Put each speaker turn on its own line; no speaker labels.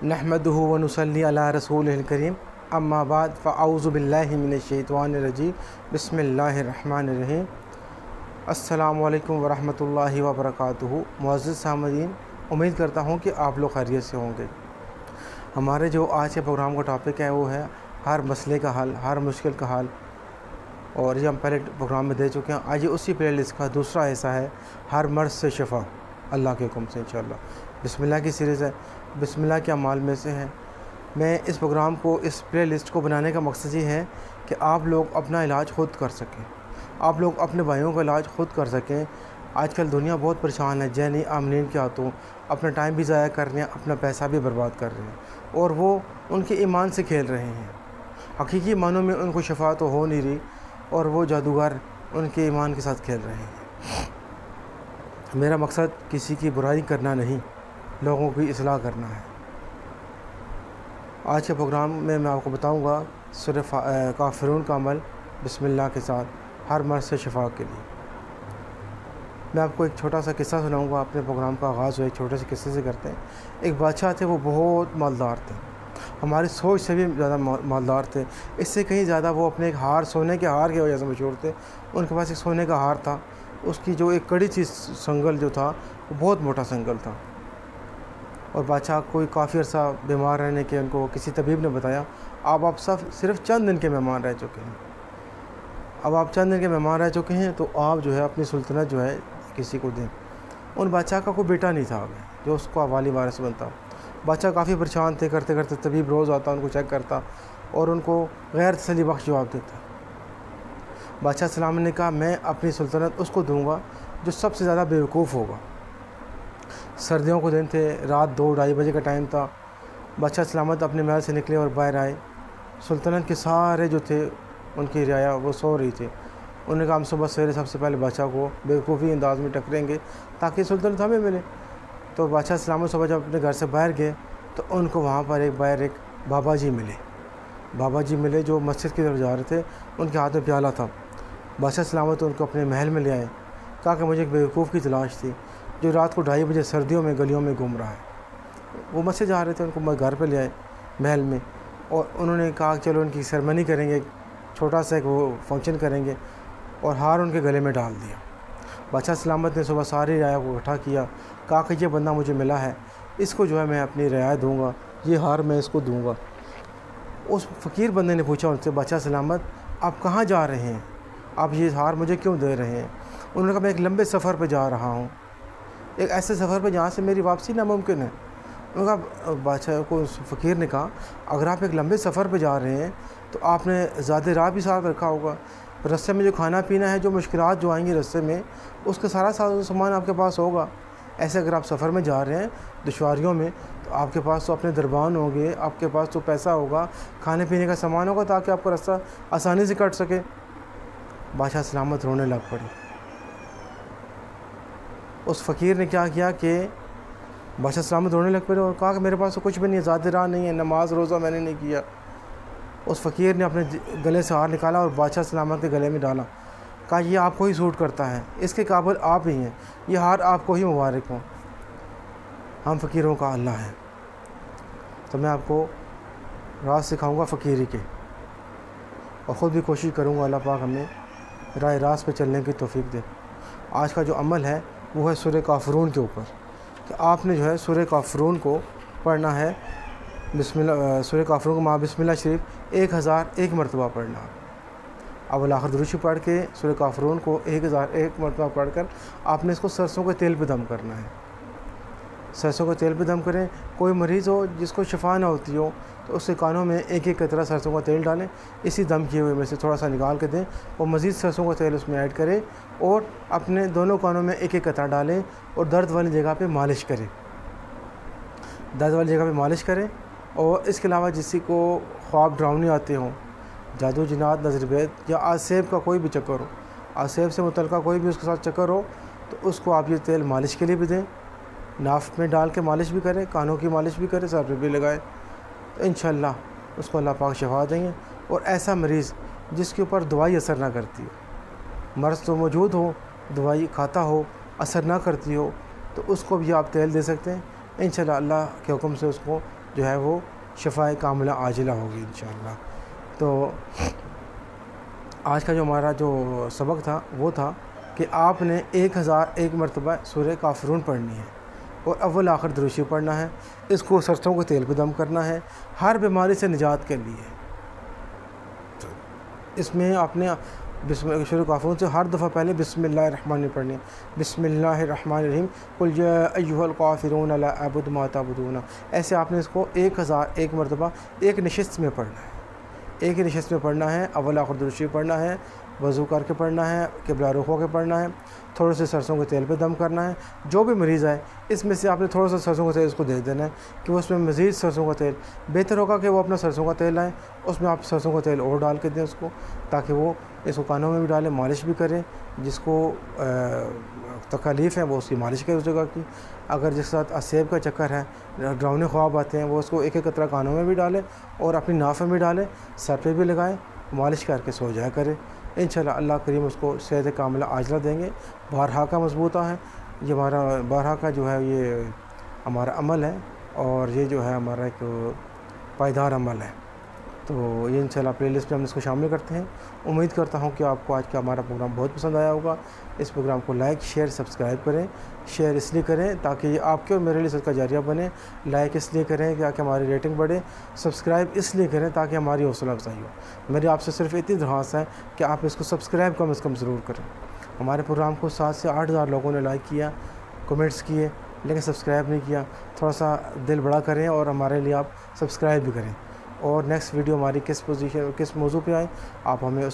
نحمدہ ونصلی علی رسولہ الکریم اما بعد فاعوذ باللہ من الشیطان الرجیم بسم اللہ الرحمن الرحیم۔ السلام علیکم ورحمۃ اللہ وبرکاتہ۔ معزز سامعین، امید کرتا ہوں کہ آپ لوگ خیریت سے ہوں گے۔ ہمارے جو آج کے پروگرام کا ٹاپک ہے وہ ہے ہر مسئلے کا حل، ہر مشکل کا حل، اور یہ ہم پہلے پروگرام میں دے چکے ہیں۔ آج اسی پلے لسٹ کا دوسرا حصہ ہے ہر مرض سے شفا، اللہ کے حکم سے انشاءاللہ۔ بسم اللہ کی سیریز ہے، بسم اللہ کے اعمال میں سے ہے۔ میں اس پروگرام کو، اس پلے لسٹ کو بنانے کا مقصد یہ ہے کہ آپ لوگ اپنا علاج خود کر سکیں، آپ لوگ اپنے بھائیوں کا علاج خود کر سکیں۔ آج کل دنیا بہت پریشان ہے، ذہنی آملین کے ہاتھوں اپنا ٹائم بھی ضائع کر رہے ہیں، اپنا پیسہ بھی برباد کر رہے ہیں، اور وہ ان کے ایمان سے کھیل رہے ہیں۔ حقیقی معنوں میں ان کو شفا تو ہو نہیں رہی، اور وہ جادوگر ان کے ایمان کے ساتھ کھیل رہے ہیں۔ میرا مقصد کسی کی برائی کرنا نہیں، لوگوں کی اصلاح کرنا ہے۔ آج کے پروگرام میں آپ کو بتاؤں گا سورہ کافرون کا عمل بسم اللہ کے ساتھ ہر مرض سے شفا کے لیے۔ میں آپ کو ایک چھوٹا سا قصہ سناؤں گا۔ اپنے پروگرام کا آغاز ایک چھوٹے سے قصے سے کرتے ہیں۔ ایک بادشاہ تھے، وہ بہت مالدار تھے، ہماری سوچ سے بھی زیادہ مالدار تھے۔ اس سے کہیں زیادہ وہ اپنے ایک ہار، سونے کے ہار کی وجہ سے مشہور تھے۔ ان کے پاس ایک سونے کا ہار تھا، اس کی جو ایک کڑی تھی، سنگل جو تھا وہ بہت موٹا سنگل تھا، اور بادشاہ کوئی کافی عرصہ بیمار رہنے کے ان کو کسی طبیب نے بتایا آپ صرف چند دن کے مہمان رہ چکے ہیں، اب آپ چند دن کے مہمان رہ چکے ہیں تو آپ جو ہے اپنی سلطنت جو ہے کسی کو دیں۔ ان بادشاہ کا کوئی بیٹا نہیں تھا آگے جو اس کا والی وارث بنتا۔ بادشاہ کافی پریشان تھے، کرتے کرتے طبیب روز آتا، ان کو چیک کرتا اور ان کو غیر تسلی بخش جواب دیتا۔ بادشاہ سلام نے کہا میں اپنی سلطنت اس کو دوں گا جو سب سے زیادہ بیوقوف ہوگا۔ سردیوں کو دن تھے، رات 2-2:30 بجے کا ٹائم تھا۔ بادشاہ سلامت اپنے محل سے نکلے اور باہر آئے۔ سلطنت کے سارے جو تھے ان کی رعایا وہ سو رہی تھی۔ انہوں نے کہا ہم صبح سویرے سب سے پہلے بادشاہ کو بیوقوفی انداز میں ٹکریں گے تاکہ سلطنت ہمیں ملے۔ تو بادشاہ سلامت صبح جب اپنے گھر سے باہر گئے تو ان کو وہاں پر ایک بابا جی ملے۔ بابا جی ملے جو مسجد کی طرف جا رہے تھے، ان کے ہاتھ میں پیالہ تھا۔ بادشاہ سلامت ان کو اپنے محل میں لے آئے، کہا کہ مجھے ایک بیوقوف کی تلاش تھی جو رات کو 2:30 بجے سردیوں میں گلیوں میں گھوم رہا ہے۔ وہ مسجد جا رہے تھے، ان کو گھر پہ لے آئے محل میں، اور انہوں نے کہا چلو ان کی سرمنی کریں گے، چھوٹا سا ایک وہ فنکشن کریں گے، اور ہار ان کے گلے میں ڈال دیا۔ بادشاہ سلامت نے صبح ساری رعایا کو اکٹھا کیا، کہا کہ یہ بندہ مجھے ملا ہے، اس کو جو ہے میں اپنی رعایا دوں گا، یہ ہار میں اس کو دوں گا۔ اس فقیر بندے نے پوچھا ان سے بادشاہ سلامت آپ کہاں جا رہے ہیں، آپ یہ ہار مجھے کیوں دے رہے ہیں؟ انہوں نے کہا میں ایک لمبے سفر پہ جا رہا ہوں، ایک ایسے سفر پہ جہاں سے میری واپسی ناممکن ہے۔ انہوں نے کہا بادشاہ کو، فقیر نے کہا اگر آپ ایک لمبے سفر پہ جا رہے ہیں تو آپ نے زیادہ راہ بھی ساتھ رکھا ہوگا، رستے میں جو کھانا پینا ہے، جو مشکلات جو آئیں گی رستے میں، اس کا سارا سامان آپ کے پاس ہوگا۔ ایسے اگر آپ سفر میں جا رہے ہیں دشواریوں میں تو آپ کے پاس تو اپنے دربان ہوں گے، آپ کے پاس تو پیسہ ہوگا، کھانے پینے کا سامان ہوگا تاکہ آپ کا راستہ آسانی سے کٹ سکے۔ بادشاہ سلامت رونے لگ پڑے۔ اس فقیر نے کیا کیا کہ بادشاہ سلامت رونے لگ پڑے اور کہا کہ میرے پاس تو کچھ بھی نہیں ہے، زیادہ راہ نہیں ہے، نماز روزہ میں نے نہیں کیا۔ اس فقیر نے اپنے گلے سے ہار نکالا اور بادشاہ سلامت کے گلے میں ڈالا، کہا یہ آپ کو ہی سوٹ کرتا ہے، اس کے قابل آپ ہی ہیں، یہ ہار آپ کو ہی مبارک ہوں، ہم فقیروں کا اللہ ہے۔ تو میں آپ کو راز سکھاؤں گا فقیری کے، اور خود بھی کوشش کروں گا اللہ پاک ہمیں راہ راست پہ چلنے کی توفیق دے۔ آج کا جو عمل ہے وہ ہے سورہ کافرون کے اوپر، کہ آپ نے جو ہے سورہ کافرون کو پڑھنا ہے، سورہ کافرون کو مع بسم اللہ شریف 1001 مرتبہ پڑھنا ہے۔ اول آخر درود پڑھ کے سورہ کافرون کو 1001 مرتبہ پڑھ کر آپ نے اس کو سرسوں کے تیل پہ دم کرنا ہے۔ سرسوں کے تیل پہ دم کریں۔ کوئی مریض ہو جس کو شفا نہ ہوتی ہو تو اس کے کانوں میں ایک قطرہ سرسوں کا تیل ڈالیں، اسی دم کیے ہوئے میں سے تھوڑا سا نکال کے دیں، اور مزید سرسوں کا تیل اس میں ایڈ کریں، اور اپنے دونوں کانوں میں ایک قطرہ ڈالیں اور درد والی جگہ پہ مالش کریں، درد والی جگہ پہ مالش کریں۔ اور اس کے علاوہ کسی کو خواب ڈراؤنی آتے ہوں، جادو جنات، نظر بید، یا آسیب کا کوئی بھی چکر ہو، آسیب سے متعلقہ کوئی بھی اس کے ساتھ چکر ہو، تو اس کو آپ یہ تیل مالش کے لیے بھی دیں، ناف میں ڈال کے مالش بھی کریں، کانوں کی مالش بھی کریں، سر پہ بھی لگائیں، تو انشاءاللہ اس کو اللہ پاک شفا دیں گے۔ اور ایسا مریض جس کے اوپر دوائی اثر نہ کرتی ہو، مرض تو موجود ہو، دوائی کھاتا ہو، اثر نہ کرتی ہو، تو اس کو بھی آپ تیل دے سکتے ہیں، انشاءاللہ اللہ کے حکم سے اس کو جو ہے وہ شفاء کاملہ عاجلہ ہوگی انشاءاللہ۔ تو آج کا جو ہمارا جو سبق تھا وہ تھا کہ آپ نے 1001 مرتبہ سورہ کافرون پڑھنی ہے اور اول آخر درود شریف پڑھنا ہے۔ اس کو سرسوں کے تیل پہ دم کرنا ہے ہر بیماری سے نجات کے لیے۔ اس میں آپ نے سورہ کافرون سے ہر دفعہ پہلے بسم اللہ الرحمن الرحیم پڑھنی ہے۔ بسم اللہ الرحمن الرحیم قل یا ایھا الکافرون لا اعبد ما تعبدون، ایسے آپ نے اس کو 1001 مرتبہ ایک نشست میں پڑھنا ہے، ایک ہی نشست میں پڑھنا ہے۔ اول آخر درود شریف پڑھنا ہے، وضو کر کے پڑھنا ہے، قبلہ رخ ہو کے پڑھنا ہے، تھوڑے سے سرسوں کے تیل پہ دم کرنا ہے۔ جو بھی مریض ہے اس میں سے آپ نے تھوڑا سا سرسوں کا تیل اس کو دے دینا ہے کہ وہ اس میں مزید سرسوں کا تیل، بہتر ہوگا کہ وہ اپنا سرسوں کا تیل لائیں، اس میں آپ سرسوں کا تیل اور ڈال کے دیں اس کو، تاکہ وہ اس کو کانوں میں بھی ڈالیں، مالش بھی کریں۔ جس کو تکالیف ہے وہ اس کی مالش کرے اس جگہ کی۔ اگر جس کے ساتھ اسیب کا چکر ہے، ڈراؤنے خواب آتے ہیں، وہ اس کو ایک ایک قطرہ کانوں میں بھی ڈالیں اور اپنی ناف میں بھی ڈالیں، سر پہ بھی لگائیں، مالش کر کے سو جایا کریں۔ انشاءاللہ اللہ کریم اس کو صحت کاملہ عاجلہ دیں گے۔ بارہا کا مضبوطہ ہے یہ ہمارا، بارہا کا جو ہے یہ ہمارا عمل ہے اور یہ جو ہے ہمارا ایک پائیدار عمل ہے۔ تو یہ انشاءاللہ پلے لسٹ میں ہم اس کو شامل کرتے ہیں۔ امید کرتا ہوں کہ آپ کو آج کا ہمارا پروگرام بہت پسند آیا ہوگا۔ اس پروگرام کو لائک شیئر سبسکرائب کریں۔ شیئر اس لیے کریں تاکہ یہ آپ کے اور میرے لیے صدقہ جاریہ بنے۔ لائک اس لیے کریں تاکہ ہماری ریٹنگ بڑھے۔ سبسکرائب اس لیے کریں تاکہ ہماری حوصلہ افزائی ہو۔ میری آپ سے صرف اتنی درخواست ہے کہ آپ اس کو سبسکرائب کم از کم ضرور کریں۔ ہمارے پروگرام کو 7 سے 8 ہزار لوگوں نے لائک کیا، کمنٹس کیے، لیکن سبسکرائب نہیں کیا۔ تھوڑا سا دل بڑا کریں اور ہمارے لیے آپ سبسکرائب بھی کریں۔ اور نیکسٹ ویڈیو ہماری کس موضوع پہ آئے آپ ہمیں اس سے